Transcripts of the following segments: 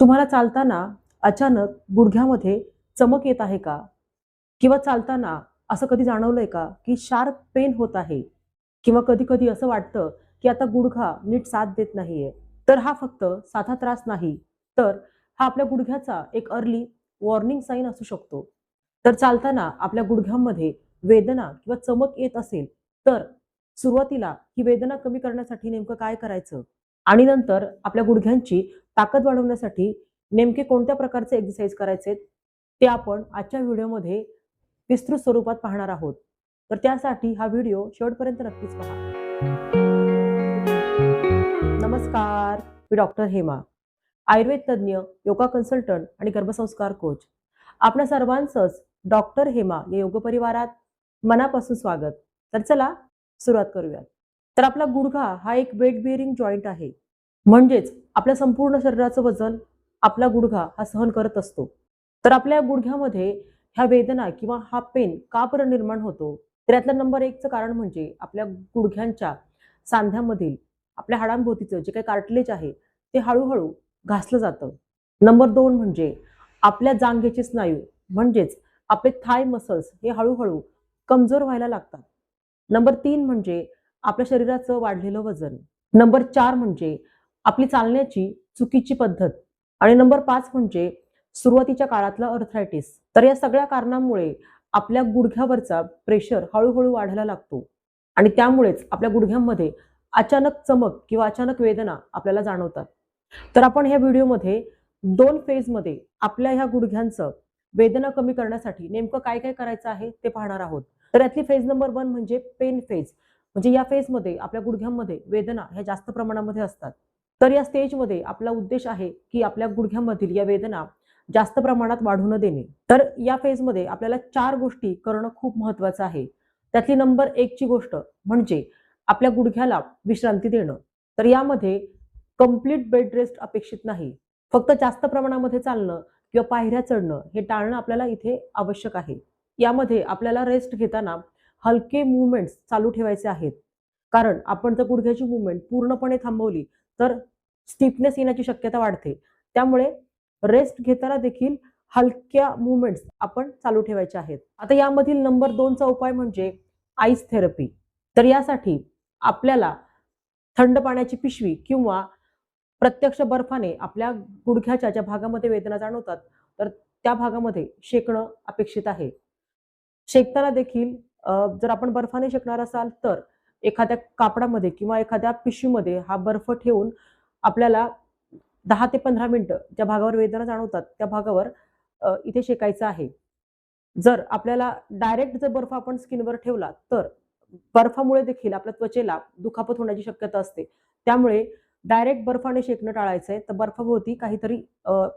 तुम्हाला चालताना अचानक गुडघ्यामध्ये चमक येत आहे का? किंवा चालताना असं कधी जाणवलंय का, की शार्प पेन होत आहे? किंवा कधी-कधी असं वाटतं, की आता गुडघा नीट साथ देत नाहीये. तर हा फक्त साधा त्रास नाही, तर हा आपल्या गुडघ्याचा एक अर्ली वॉर्निंग साइन असू शकतो. तर चालताना आपल्या गुडघ्यामध्ये वेदना किंवा चमक येत असेल, तर सुरुवातीला ही वेदना कमी करण्यासाठी नेमकं काय करायचं? आणि नंतर आपल्या गुडघ्यांची ताकद वाढवण्यासाठी नेमके कोणत्या प्रकारचे एक्सरसाइज करायचे ते आपण आजच्या व्हिडिओमध्ये विस्तृत स्वरूपात पाहणार आहोत. तर त्यासाठी हा व्हिडिओ शेवटपर्यंत नक्कीच पहा. नमस्कार, मी डॉक्टर हेमा, आयुर्वेद तज्ञ, योगा कन्सल्टंट आणि गर्भसंस्कार कोच. आपल्या सर्वांचंच डॉक्टर हेमा या योग परिवारात मनापासून स्वागत. तर चला सुरुवात करूयात. तर आपला गुडघा हा एक वेट बेअरिंग जॉइंट आहे. म्हणजेच आपल्या संपूर्ण शरीराचं वजन आपला गुडघा हा सहन करत असतो. तर आपल्या गुडघ्यामध्ये ह्या वेदना किंवा हा पेन का बरं निर्माण होतो? तर यातलं नंबर 1 चं कारण म्हणजे आपल्या गुडघ्यांच्या सांध्यामधील आपल्या हाडांभोवतीचं जे काही कार्टिलेज आहे, ते हळू-हळू घासलं जातं. नंबर 2 म्हणजे आपल्या जांघेचे स्नायू म्हणजेच आपले थाय मसल्स हे हळू-हळू कमजोर व्हायला लागतात. नंबर 3 म्हणजे आपल्या शरीराचं वाढलेलं वजन. नंबर 4 म्हणजे आपली चालण्याची चुकीची पद्धत आणि नंबर 5 म्हणजे सुरुवातीच्या काळातलं अर्थरायटिस. तर या सगळ्या कारणांमुळे आपल्या गुडघ्यावरचा प्रेशर हळू-हळू वाढायला लागतो आणि त्यामुळेच आपल्या गुडघ्यांमध्ये अचानक चमक किंवा अचानक वेदना आपल्याला जाणवतात. तर आपण ह्या व्हिडिओमध्ये 2 फेजमध्ये आपल्या ह्या गुडघ्यांचं वेदना कमी करण्यासाठी नेमकं काय-काय करायचं आहे ते पाहणार आहोत. तर यातली फेज नंबर 1 म्हणजे पेन फेज. म्हणजे या फेजमध्ये आपल्या गुडघ्यांमध्ये वेदना ह्या जास्त प्रमाणामध्ये असतात. तर या स्टेजमध्ये आपला उद्देश आहे, की आपल्या गुडघ्यामधील या वेदना जास्त प्रमाणात वाढू न देणे. तर या फेजमध्ये आपल्याला 4 गोष्टी करणं खूप महत्त्वाचं आहे. त्यातली नंबर 1 ची गोष्ट म्हणजे आपल्या गुडघ्याला विश्रांती देणं. तर यामध्ये कंप्लीट बेड रेस्ट अपेक्षित नाही. फक्त जास्त प्रमाणामध्ये चालणं किंवा पायऱ्या चढणं हे टाळणं आपल्याला इथे आवश्यक आहे. यामध्ये आपल्याला रेस्ट घेताना हलके मूव्हमेंट्स चालू ठेवायचे आहेत. कारण आपण जर गुडघ्याची मूव्हमेंट पूर्णपणे थांबवली, तर स्टिफनेस येण्याची शक्यता वाढते. त्यामुळे रेस्ट घेताना देखील हलक्या मूव्हमेंट्स आपण चालू ठेवायच्या आहेत. आता यामधील नंबर 2 चा उपाय म्हणजे आईस थेरपी. तर यासाठी आपल्याला थंड पाण्याची पिशवी किंवा प्रत्यक्ष बर्फाने आपल्या गुडघ्याच्या ज्या भागामध्ये वेदना जाणवतात, तर त्या भागामध्ये शेकणं अपेक्षित आहे. शेकताना देखील जर आपण बर्फाने शेकणार असाल, तर एखाद्या कापडामध्ये किंवा एखाद्या पिशवीमध्ये हा बर्फ ठेवून आपल्याला 10 ते 15 मिनिटं ज्या भागावर वेदना जाणवतात, त्या भागावर इथे शेकायचं आहे. जर आपल्याला डायरेक्ट जर बर्फ आपण स्किनवर ठेवला, तर बर्फामुळे देखील आपल्या त्वचेला दुखापत होण्याची शक्यता असते. त्यामुळे डायरेक्ट बर्फाने शेकणं टाळायचं आहे. तर बर्फाभोवती काहीतरी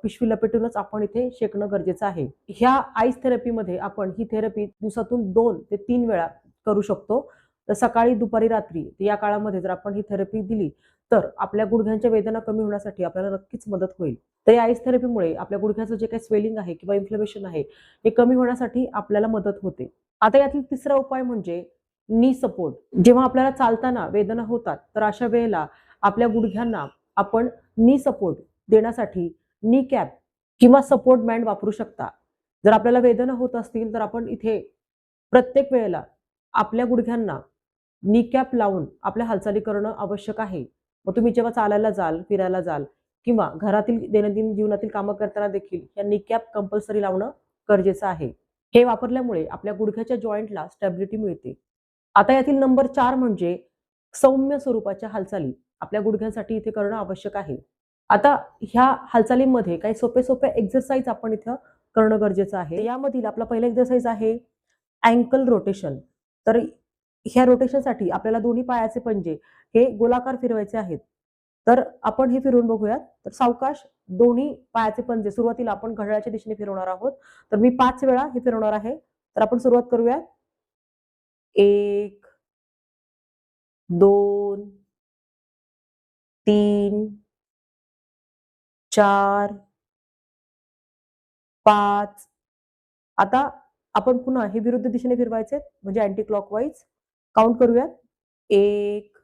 पिशवी लपेटूनच आपण इथे शेकणं गरजेचं आहे. ह्या आईस थेरपीमध्ये आपण ही थेरपी दिवसातून 2 ते 3 वेळा करू शकतो. तर सकाळी, दुपारी, रात्री या काळामध्ये जर आपण ही थेरपी दिली, तर आपल्या गुडघ्यांच्या वेदना कमी होण्यासाठी आपल्याला नक्कीच मदत होईल. तर या आईस थेरपीमुळे आपल्या गुडघ्याचं जे काही स्वेलिंग आहे किंवा इन्फ्लेमेशन आहे, हे कमी होण्यासाठी आपल्याला मदत होते. आता यातील तिसरा उपाय म्हणजे नी सपोर्ट. जेव्हा आपल्याला चालताना वेदना होतात, तर अशा वेळेला आपल्या गुडघ्यांना आपण नी सपोर्ट देण्यासाठी नी कॅप किंवा सपोर्ट बँड वापरू शकता. जर आपल्याला वेदना होत असतील, तर आपण इथे प्रत्येक वेळेला आपल्या गुडघ्यांना नी कॅप लावून आपल्या हालचाली करणं आवश्यक आहे. मग तुम्ही जेव्हा चालायला जाल, फिरायला जाल किंवा घरातील दैनंदिन जीवनातील कामं करताना देखील या नी कॅप कंपल्सरी लावणं गरजेचं आहे. हे वापरल्यामुळे आपल्या गुडघ्याच्या जॉइंटला स्टॅबिलिटी मिळते. आता यातील नंबर 4 म्हणजे सौम्य स्वरूपाच्या हालचाली आपल्या गुडघ्यांसाठी इथे करणं आवश्यक आहे. आता ह्या हालचालींमध्ये काही सोपे-सोपे एक्सरसाइज आपण इथं करणं गरजेचं आहे. यामधील आपला पहिला एक्सरसाइज आहे अँकल रोटेशन. तर ह्या रोटेशनसाठी आपल्याला दोन्ही पायाचे पंजे हे गोलाकार फिरवायचे आहेत. तर आपण हे फिरवून बघूयात. तर सावकाश दोन्ही पायाचे पंजे सुरुवातीला आपण घड्याळाच्या दिशेने फिरवणार आहोत. तर मी 5 वेळा हे फिरवणार आहे. तर आपण सुरुवात करूया. 1, 2, 3, 4, 5. आता आपण पुन्हा हे विरुद्ध दिशेने फिरवायचे म्हणजे अँटी क्लॉकवाईज. काउंट करूयात. 1,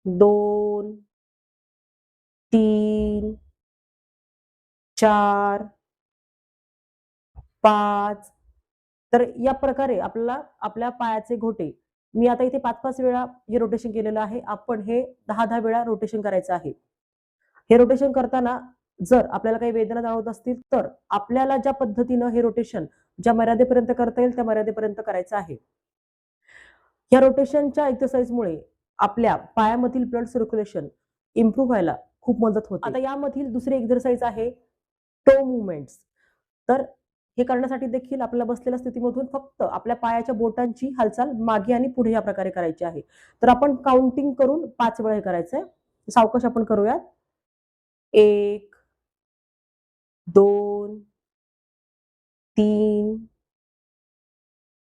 2, 3, 4 5. तर या प्रकारे आपल्याला आपल्या पायाचे घोटे, मी आता इथे 5-5 वेळा हे रोटेशन केलेलं आहे. आपण हे 10-10 वेळा रोटेशन करायचं आहे. हे रोटेशन करताना जर आपल्याला काही वेदना जाणवत असतील तर आपल्याला ज्या पद्धतीनं हे रोटेशन ज्या मर्यादेपर्यंत करता येईल त्या मर्यादेपर्यंत करायचं आहे. या रोटेशनच्या एक्सरसाइजमुळे आपल्या पायामधील ब्लड सर्क्युलेशन इम्प्रूव्ह व्हायला खूप मदत होते. आता यामधील दुसरी एक्सरसाइज आहे टो मूव्हमेंट्स. तर हे करण्यासाठी देखील आपल्याला बसलेल्या स्थितीमधून फक्त आपल्या पायाच्या बोटांची हालचाल मागे आणि पुढे या प्रकारे करायची आहे. तर आपण काउंटिंग करून 5 वेळा हे करायचंय. सावकाश आपण करूयात. 1 2 3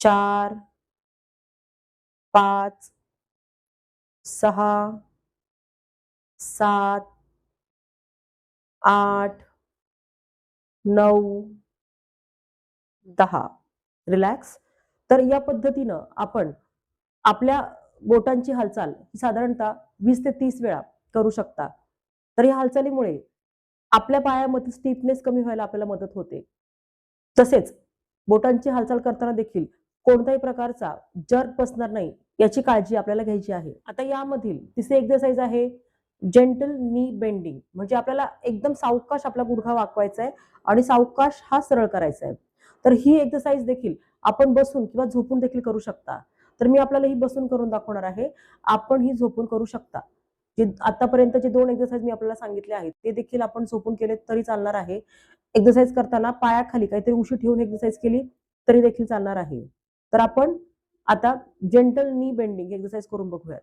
4 5 6 7 8 9 10. रिलॅक्स. तर या पद्धतीनं आपण आपल्या बोटांची हालचाल ही साधारणतः 20 ते 30 वेळा करू शकता. तर या हालचालीमुळे आपल्या पायामध्ये स्टिफनेस कमी व्हायला आपल्याला मदत होते. तसेच बोटांची हालचाल करताना देखील कोणत्याही प्रकारचा जर्क बसणार नाही याची काळजी आपल्याला घ्यायची आहे. आता यामधील तिसरी एक्सरसाइज आहे जेंटल नी बेंडिंग. म्हणजे आपल्याला एकदम सावकाश आपला गुडघा वाकवायचा आहे आणि सावकाश हा सरळ करायचा आहे. तर ही एक्सरसाइज देखील आपण बसून किंवा झोपून देखील करू शकता. तर मी आपल्याला ही बसून करून दाखवणार आहे. आपण ही झोपून करू शकता. जे आतापर्यंत जे 2 एक्सरसाइज मी आपल्याला सांगितले आहेत ते देखील आपण झोपून केले तरी चालणार आहे. एक्सरसाइज करताना पायाखाली काहीतरी उशी ठेवून एक्सरसाइज केली तरी देखील चालणार आहे. तर आपण आता जेंटल नी बेंडिंग एक्सरसाइज करून बघूयात.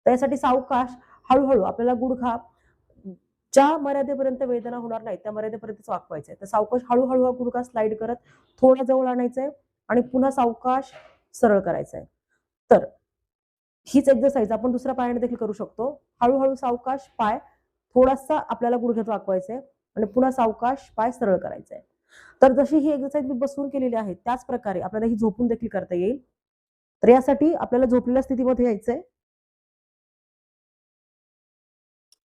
त्यासाठी सावकाश हळू-हळू आपल्याला गुडघा ज्या मर्यादेपर्यंत वेदना होणार नाही त्या मर्यादेपर्यंतच वाकवायचा आहे. तर सावकाश हळू-हळू हा गुडघा स्लाइड करत थोडा जवळ आणायचा आहे आणि पुन्हा सावकाश सरळ करायचा आहे. तर हीच एक्सरसाइज आपण दुसऱ्या पायाने देखील करू शकतो. हळू-हळू सावकाश पाय थोडासा आपल्याला गुडघ्यात वाकवायचा आहे आणि पुन्हा सावकाश पाय सरळ करायचा आहे. तर जशी ही एक्सरसाइज मी बसून केलेली आहे त्याच प्रकारे आपल्याला ही झोपून देखील करता येईल. तर यासाठी आपल्याला झोपलेल्या स्थितीमध्ये यायचंय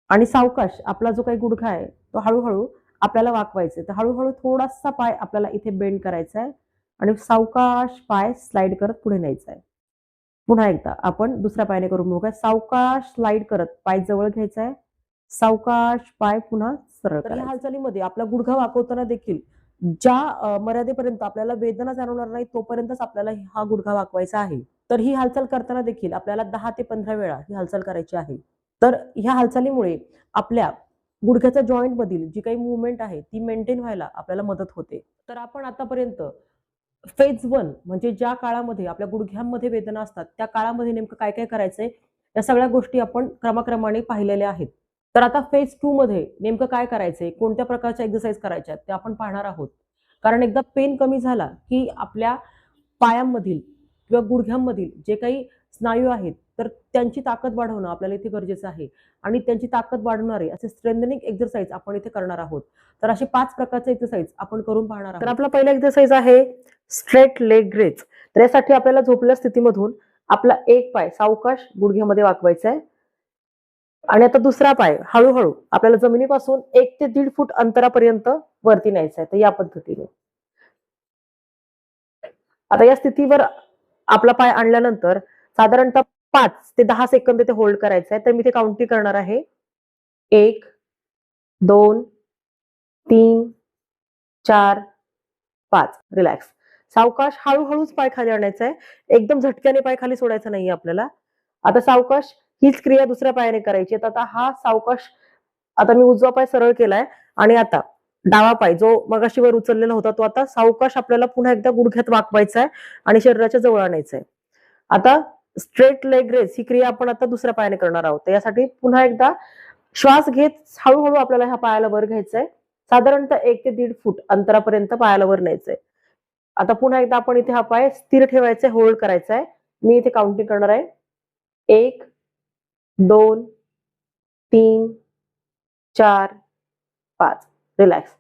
आणि सावकाश आपला जो काही गुडघा आहे तो हळू-हळू आपल्याला वाकवायचा आहे. तर हळू-हळू थोडासा पाय आपल्याला इथे बेंड करायचा आहे आणि सावकाश पाय स्लाइड करत पुढे न्यायचा आहे. पुन्हा एकदा आपण दुसऱ्या पायाने करून बघूया. सावकाश स्लाइड करत पाय जवळ घ्यायचा आहे. सावकाश पाय पुन्हा सरळ करायचा. या हालचालीमध्ये आपला गुडघा वाकवताना देखील ज्या मर्यादेपर्यंत आपल्याला वेदना जाणवणार नाही तोपर्यंतच आपल्याला हा गुडघा वाकवायचा आहे. तर ही हालचाल करताना देखील आपल्याला 10 ते 15 वेळा ही हालचाल करायची आहे. तर ह्या हालचालीमुळे आपल्या गुडघ्याच्या जॉइंट मधील जी काही मूव्हमेंट आहे ती मेंटेन व्हायला आपल्याला मदत होते. तर आपण आतापर्यंत फेज 1 म्हणजे ज्या काळामध्ये आपल्या गुडघ्यांमध्ये वेदना असतात त्या काळामध्ये नेमकं काय काय करायचंय या सगळ्या गोष्टी आपण क्रमाक्रमाने पाहिलेल्या आहेत. तर आता फेज 2 मध्ये नेमकं काय करायचंय, कोणत्या प्रकारच्या एक्सरसाइज करायच्या ते आपण पाहणार आहोत. कारण एकदा पेन कमी झाला की आपल्या पायांमधील किंवा गुडघ्यांमधील जे काही स्नायू आहेत तर त्यांची ताकद वाढवणं आपल्याला इथे गरजेचं आहे आणि त्यांची ताकद वाढवणारे असे स्ट्रेंथनिंग एक्सरसाइज आपण इथे करणार आहोत. तर असे 5 प्रकारचे एक्सरसाइज आपण करून पाहणार आहोत. तर आपला पहिला एक्सरसाइज आहे स्ट्रेट लेग रेज. तर यासाठी आपल्याला झोपलेल्या स्थितीमधून आपला एक पाय सावकाश गुडघ्यामध्ये वाकवायचा आहे आणि आता दुसरा पाय हळूहळू आपल्याला जमिनीपासून 1 ते 1.5 फूट अंतरापर्यंत वरती न्यायचा आहे. तर या पद्धतीने आता या स्थितीवर आपला पाय आणल्यानंतर साधारणतः 5 ते 10 सेकंद ते होल्ड करायचं आहे. तर मी ते काउंटिंग करणार आहे. 1 2 3 4 5. रिलॅक्स. सावकाश हळूहळूच पाय खाली आणायचा आहे. एकदम झटक्याने पाय खाली सोडायचा नाहीये आपल्याला. आता सावकाश हीच क्रिया दुसऱ्या पायाने करायची. तर आता हा सावकाश आता मी उजवा पाय सरळ केलाय आणि आता डावा पाय जो मगाशी वर उचललेला होता तो आता सावकाश आपल्याला पुन्हा एकदा गुडघ्यात वाकवायचा आहे आणि शरीराच्या जवळ आणायचं आहे. आता स्ट्रेट लेग रेस ही क्रिया आपण आता दुसऱ्या पायाने करणार आहोत. तर यासाठी पुन्हा एकदा श्वास घेत हळूहळू आपल्याला ह्या पायाला वर घ्यायचंय. साधारणतः 1 ते 1.5 फूट अंतरापर्यंत पायाला वर न्यायचंय. आता पुन्हा एकदा आपण इथे हा पाय स्थिर ठेवायचा आहे, होल्ड करायचा आहे. मी इथे काउंटिंग करणार आहे. 1 2 3 4 5. रिलॅक्स.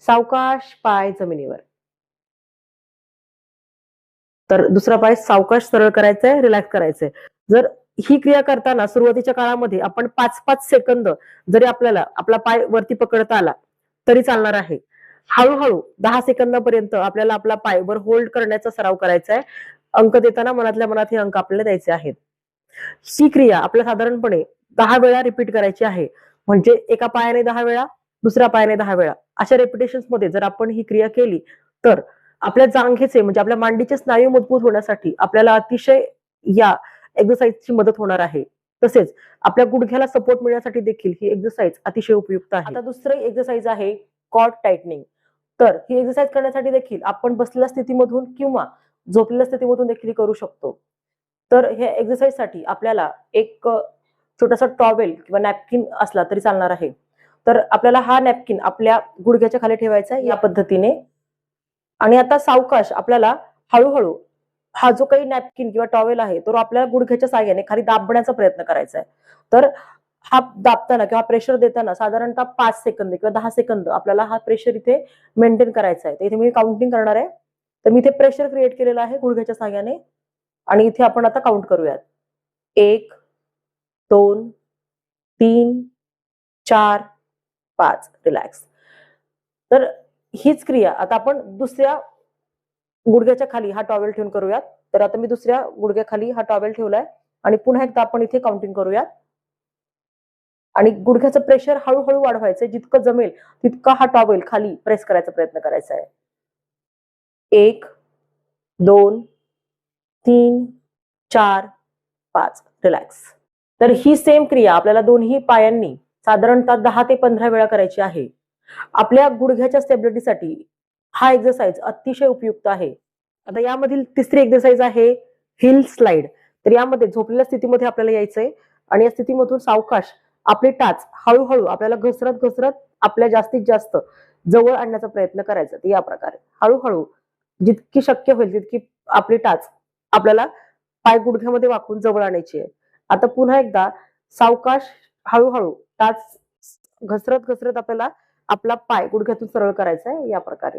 सावकाश पाय जमिनीवर. तर दुसरा पाय सावकाश सरळ करायचा आहे, रिलॅक्स करायचंय. जर ही क्रिया करताना सुरुवातीच्या काळामध्ये आपण 5-5 सेकंद जरी आपल्याला आपला पाय वरती पकडता आला तरी चालणार आहे. हळूहळू 10 सेकंदापर्यंत आपल्याला आपला पायवर होल्ड करण्याचा सराव करायचा आहे. अंक देताना मनातल्या मनात हे अंक आपल्याला द्यायचे आहेत. ही क्रिया आपल्याला साधारणपणे 10 वेळा रिपीट करायची आहे. म्हणजे एका पायाने 10 वेळा, दुसऱ्या पायाने 10 वेळा. अशा रिपिटेशन्स मध्ये जर आपण ही क्रिया केली तर आपल्या जांघेचे म्हणजे आपल्या मांडीचे स्नायू मजबूत होण्यासाठी आपल्याला अतिशय या एक्सरसाइजची मदत होणार आहे. तसेच आपल्या गुडघ्याला सपोर्ट मिळण्यासाठी देखील ही एक्सरसाइज अतिशय उपयुक्त आहे. आता दुसरी एक्सरसाइज आहे कॉर्ड टाइटनिंग. तर ही एक्सरसाइज करण्यासाठी देखील आपण बसलेल्या स्थितीमधून किंवा झोपलेल्या स्थितीमधून देखील करू शकतो. तर ह्या एक्सरसाइजसाठी आपल्याला एक छोटासा टॉवेल किंवा नॅपकिन असला तरी चालणार आहे. तर आपल्याला हा नॅपकिन आपल्या गुडघ्याच्या खाली ठेवायचा आहे या पद्धतीने. आणि आता सावकाश आपल्याला हळूहळू हा जो काही नॅपकिन किंवा टॉवेल आहे तो आपल्याला गुडघ्याच्या साहाय्याने खाली दाबण्याचा प्रयत्न करायचा आहे. तर हा दाबताना किंवा प्रेशर देताना साधारणतः 5 सेकंद किंवा 10 सेकंद आपल्याला हा प्रेशर इथे मेंटेन करायचा आहे. तर इथे मी काउंटिंग करणार आहे. तर मी इथे प्रेशर क्रिएट केलेलं आहे गुडघ्याच्या साहाय्याने आणि इथे आपण आता काउंट करूयात. 1, 2, 3, 4, 5. रिलॅक्स. तर हीच क्रिया आता आपण दुसऱ्या गुडघ्याच्या खाली हा टॉवेल ठेवून करूयात. तर आता मी दुसऱ्या गुडघ्याखाली हा टॉवेल ठेवलाय आणि पुन्हा एकदा आपण इथे काउंटिंग करूयात. आणि गुडघ्याचं प्रेशर हळूहळू वाढवायचंय. जितकं जमेल तितका हा टॉवेल खाली प्रेस करायचा प्रयत्न करायचा आहे. 1, 2, 3, 4, 5. रिलॅक्स. तर ही सेम क्रिया आपल्याला दोन्ही पायांनी साधारणतः 10 ते 15 वेळा करायची आहे. आपल्या गुडघ्याच्या स्टेबिलिटीसाठी हा एक्सरसाइज अतिशय उपयुक्त आहे. आता यामधील तिसरी एक्सरसाइज आहे हिल स्लाइड. तर यामध्ये झोपलेल्या स्थितीमध्ये आपल्याला यायचंय आणि या स्थितीमधून सावकाश आपली टाच हळूहळू आपल्याला घसरत घसरत आपल्या जास्तीत जास्त जवळ आणण्याचा प्रयत्न करायचा. या प्रकारे हळूहळू जितकी शक्य होईल तितकी आपली टाच आपल्याला पाय गुडघ्यामध्ये वाकून जवळ आणायची आहे. आता पुन्हा एकदा सावकाश हळूहळू टाच घसरत घसरत आपल्याला आपला पाय गुडघ्यातून सरळ करायचा आहे या प्रकारे.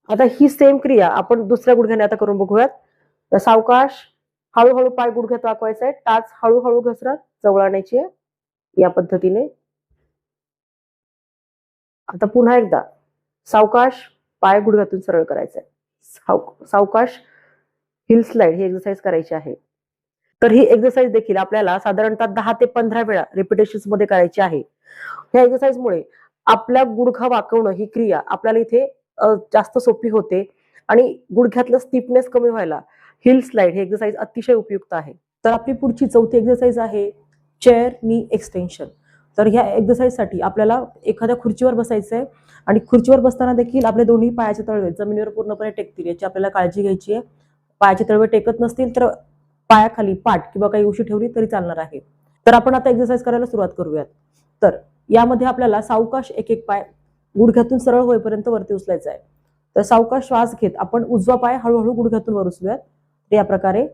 आता ही सेम क्रिया आपण दुसऱ्या गुडघ्याने आता करून बघूयात. तर सावकाश हळूहळू पाय गुडघ्यात वाकवायचा आहे. टाच हळूहळू घसरत जवळ आणायची आहे या पद्धतीने. आता पुन्हा एकदा सावकाश पाय गुडघ्यातून सरळ करायचा आहे. सावकाश हिल स्लाइड ही एक्सरसाइज करायची आहे. तर ही एक्सरसाइज देखील आपल्याला साधारणतः 10 ते 15 वेळा रिपिटेशन्स मध्ये करायची आहे. या एक्सरसाइजमुळे आपला गुडघा वाकवणं ही क्रिया आपल्याला इथे जास्त सोपी होते आणि गुडघ्यातलं स्टिफनेस कमी व्हायला हिल स्लाइड ही एक्सरसाइज अतिशय उपयुक्त आहे. तर आपली पुढची चौथी एक्सरसाइज आहे चेअर नी एक्सटेन्शन. तर ह्या एक्सरसाइजसाठी आपल्याला एखाद्या खुर्चीवर बसायचं आहे आणि खुर्चीवर बसताना देखील आपले दोन्ही पायाचे तळवे जमिनीवर पूर्णपणे टेकतील याची आपल्याला काळजी घ्यायची आहे. पायाचे तळवे टेकत नसतील तर पायाखाली पाठ किंवा काही उशी ठेवली तरी चालणार आहे. तर आपण आता एक्सरसाइज करायला सुरुवात करूयात. तर यामध्ये आपल्याला सावकाश एक एक पाय गुडघ्यातून सरळ होईपर्यंत वरती उचलायचा आहे. तर सावकाश श्वास घेत आपण उजवा पाय हळूहळू गुडघ्यातून वर उचलूयात. या प्रकारे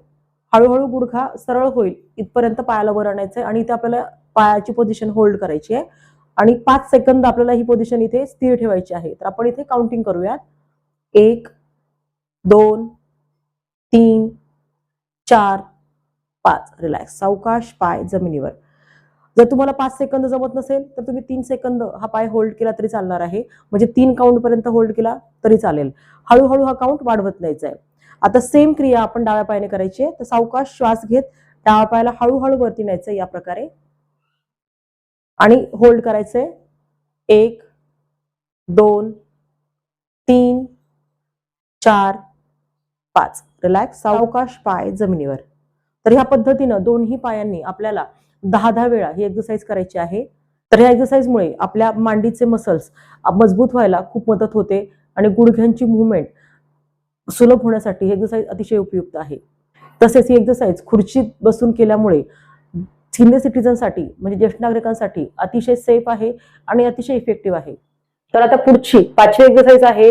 हळूहळू गुडघा सरळ होईल इथपर्यंत पायाला वर आणायचंय आणि इथे आपल्याला पायाची पोझिशन होल्ड करायची आहे आणि 5 सेकंद आपल्याला ही पोझिशन इथे स्थिर ठेवायची आहे. तर आपण इथे काउंटिंग करूयात. 1, 2, 3, 4, 5. रिलॅक्स. सावकाश पाय जमिनीवर. जर तुम्हाला 5 सेकंद जमत नसेल तर तुम्ही 3 सेकंद हा पाय होल्ड केला तरी चालणार आहे. म्हणजे 3 काउंट पर्यंत होल्ड केला तरी चालेल. हळूहळू हा काउंट वाढवत न्यायचा आहे. आता सेम क्रिया आपण डाव्या पायाने करायची आहे. तर सावकाश श्वास घेत डाव्या पायाला हळूहळू वरती न्यायचं या प्रकारे आणि होल्ड करायचंय. 1, 2, 3, 4, 5. रिलॅक्स. सावकाश पाय जमिनीवर. तर ह्या पद्धतीनं दोन्ही पायांनी आपल्याला 10-10 वेळा ही एक्सरसाइज करायची आहे. तर ह्या एक्सरसाइजमुळे आपल्या मांडीचे मसल्स मजबूत व्हायला खूप मदत होते आणि गुडघ्यांची मुवमेंट सुलभ होण्यासाठी ही एक्सरसाइज अतिशय उपयुक्त आहे. तसेच ही एक्सरसाइज खुर्चीत बसून केल्यामुळे सिनियर सिटीजनसाठी म्हणजे ज्येष्ठ नागरिकांसाठी अतिशय सेफ आहे आणि अतिशय इफेक्टिव्ह आहे. तर आता पुढची 5वी एक्सरसाइज आहे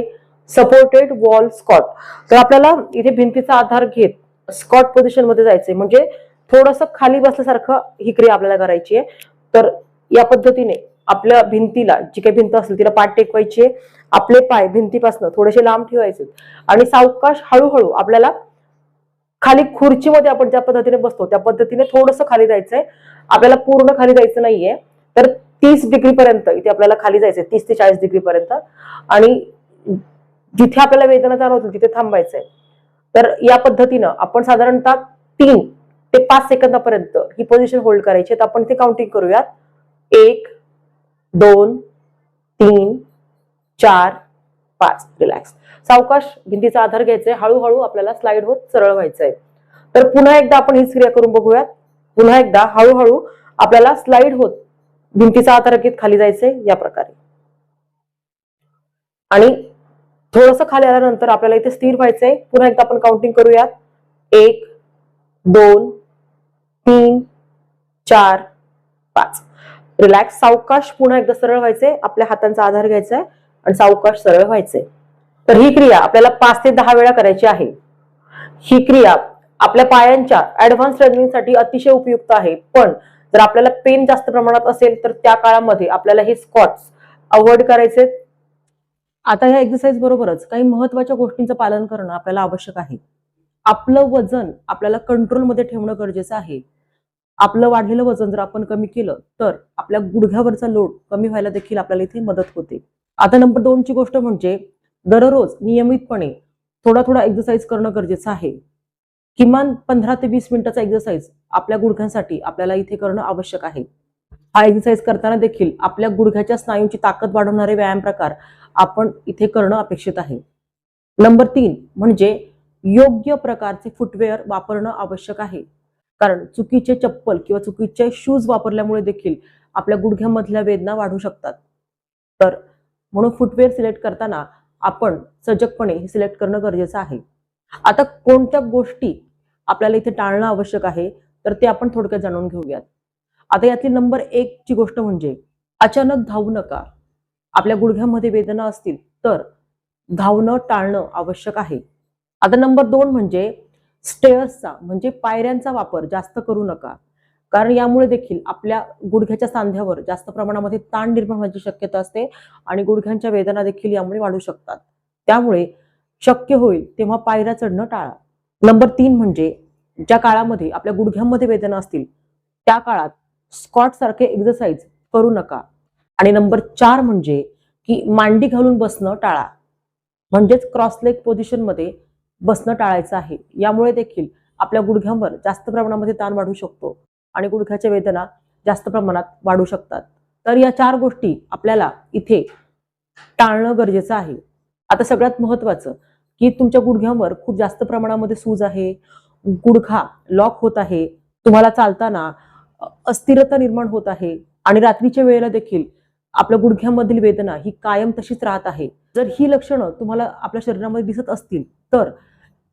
सपोर्टेड वॉल स्क्वॉट. तर आपल्याला इथे भिंतीचा आधार घेत स्क्वॉट पोझिशन मध्ये जायचंय. म्हणजे थोडंसं खाली बसल्यासारखं ही क्रिया आपल्याला करायची आहे. तर या पद्धतीने आपल्या भिंतीला जी काही भिंत असेल तिला पाठ टेकवायची आहे. आपले पाय भिंतीपासून थोडेसे लांब ठेवायचे आणि सावकाश हळूहळू आपल्याला खाली खुर्चीमध्ये आपण ज्या पद्धतीने बसतो त्या पद्धतीने थोडंसं खाली जायचंय. आपल्याला पूर्ण खाली जायचं नाहीये. तर 30 डिग्री पर्यंत इथे आपल्याला खाली जायचंय, 30 ते 40 डिग्री पर्यंत. आणि जिथे आपल्याला वेदना जाणवतील तिथे थांबायचंय. तर या पद्धतीनं आपण साधारणतः 3 ते 5 सेकंदापर्यंत ही पोझिशन होल्ड करायची. तर आपण ते काउंटिंग करूयात. 1, 2, 3, 4, 5. रिलॅक्स. सावकाश भिंतीचा आधार घ्यायचाय. हळूहळू आपल्याला स्लाइड होत सरळ व्हायचंय. तर पुन्हा एकदा आपण हीच क्रिया करून बघूयात. पुन्हा एकदा हळूहळू आपल्याला स्लाइड होत भिंतीचा आधार घेत खाली जायचंय या प्रकारे. आणि थोडंसं खाली आल्यानंतर आपल्याला इथे स्थिर व्हायचंय. पुन्हा एकदा आपण काउंटिंग करूयात. 1, 2, 3, 4, 5. रिलॅक्स. सावकाश पुन्हा एकदा सरळ व्हायचंय. आपल्या हातांचा आधार घ्यायचा आहे आणि सावकाश सरळ व्हायचंय. तर ही क्रिया आपल्याला 5 ते 10 वेळा करायची आहे. ही क्रिया आपल्या पायांच्या ऍडव्हान्स ट्रेनिंगसाठी अतिशय उपयुक्त आहे. पण जर आपल्याला पेन जास्त प्रमाणात असेल तर त्या काळामध्ये आपल्याला हे स्क्वॉट्स अवॉइड करायचे. आता ह्या एक्सरसाइज बरोबरच काही महत्वाच्या गोष्टींचं पालन करणं आपल्याला आवश्यक आहे. आपलं वजन आपल्याला कंट्रोलमध्ये ठेवणं गरजेचं आहे. आपलं वाढलेलं वजन जर आपण कमी केलं तर आपल्या गुडघ्यावरचा लोड कमी व्हायला देखील आपल्याला इथे मदत होते. आता नंबर 2 ची गोष्ट म्हणजे दररोज नियमितपणे थोडा थोडा एक्सरसाइज करणं गरजेचं आहे. किमान 15 ते 20 मिनिटाचा एक्सरसाइज आपल्या गुडघ्यांसाठी आपल्याला इथे करणं आवश्यक आहे. हा एक्सरसाइज करताना देखील आपल्या गुडघ्याच्या स्नायूंची ताकद वाढवणारे व्यायाम प्रकार आपण इथे करणं अपेक्षित आहे. नंबर 3 म्हणजे योग्य प्रकारचे फुटवेअर वापरणं आवश्यक आहे. कारण चुकीचे चप्पल किंवा चुकीचे शूज वापरल्यामुळे देखील आपल्या गुडघ्यामधल्या वेदना वाढू शकतात. तर म्हणून फुटवेअर सिलेक्ट करताना आपण सजगपणे हे सिलेक्ट करणं गरजेचं आहे. आता कोणत्या गोष्टी आपल्याला इथे टाळणं आवश्यक आहे तर ते आपण थोडक्यात जाणून घेऊयात. आता यातली नंबर 1 ची गोष्ट म्हणजे अचानक धावू नका. आपल्या गुडघ्यामध्ये वेदना असतील तर धावणं टाळणं आवश्यक आहे. आता नंबर 2 म्हणजे स्टेअर्सचा म्हणजे पायऱ्यांचा वापर जास्त करू नका. कारण यामुळे देखील आपल्या गुडघ्याच्या सांध्यावर जास्त प्रमाणामध्ये ताण निर्माण होण्याची शक्यता असते आणि गुडघ्यांच्या वेदना देखील यामुळे वाढू शकतात. त्यामुळे शक्य होईल तेव्हा पायऱ्या चढणं टाळा. नंबर 3 म्हणजे ज्या काळामध्ये आपल्या गुडघ्यांमध्ये वेदना असतील त्या काळात स्क्वॉट सारखे एक्सरसाइज करू नका. आणि नंबर 4 म्हणजे की मांडी घालून बसणं टाळा. म्हणजेच क्रॉस लेग पोझिशन मध्ये बसणं टाळायचं आहे. यामुळे देखील आपल्या गुडघ्यांवर जास्त प्रमाणामध्ये ताण वाढू शकतो आणि गुडघ्याच्या वेदना जास्त प्रमाणात वाढू शकतात. तर या 4 गोष्टी आपल्याला इथे टाळणं गरजेचं आहे. आता सगळ्यात महत्वाचं की तुमच्या गुडघ्यांवर खूप जास्त प्रमाणामध्ये सूज आहे, गुडघा लॉक होत आहे, तुम्हाला चालताना अस्थिरता निर्माण होत आहे आणि रात्रीच्या वेळेला देखील आपल्या गुडघ्यामधील वेदना ही कायम तशीच राहत आहे. जर ही लक्षणं तुम्हाला आपल्या शरीरामध्ये दिसत असतील तर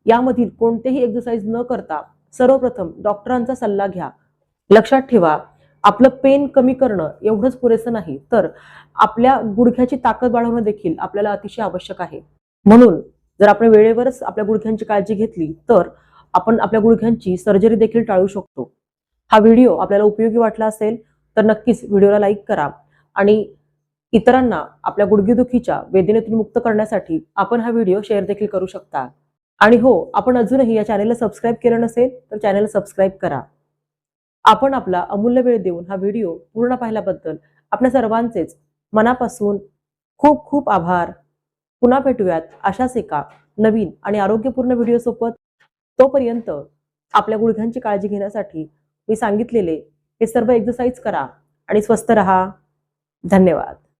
यामधील कोणतेही एक्सरसाइज न करता सर्वप्रथम डॉक्टरांचा सल्ला घ्या. लक्षात ठेवा, आपलं पेन कमी करणं एवढंच पुरेसं नाही तर आपल्या गुडघ्याची ताकद वाढवणं देखील आपल्याला अतिशय आवश्यक आहे. म्हणून जर आपण वेळेवरच आपल्या गुडघ्यांची काळजी घेतली तर आपण आपल्या गुडघ्यांची सर्जरी देखील टाळू शकतो. हा व्हिडिओ आपल्याला उपयोगी वाटला असेल तर नक्कीच व्हिडिओला लाईक करा आणि इतरांना आपल्या गुडघेदुखीच्या वेदनेतून मुक्त करण्यासाठी आपण हा व्हिडिओ शेअर देखील करू शकता. आणि हो, आपण अजूनही या चॅनेलला सबस्क्राईब केलं नसेल तर चॅनेलला सबस्क्राईब करा. आपण आपला अमूल्य वेळ देऊन हा व्हिडिओ पूर्ण पाहिल्याबद्दल आपल्या सर्वांचेच मनापासून खूप खूप आभार. पुन्हा भेटूयात अशाच एका नवीन आणि आरोग्यपूर्ण व्हिडिओ सोबत. तोपर्यंत आपल्या गुडघ्यांची काळजी घेण्यासाठी मी सांगितलेले हे सर्व एक्सरसाइज करा आणि स्वस्थ रहा. धन्यवाद.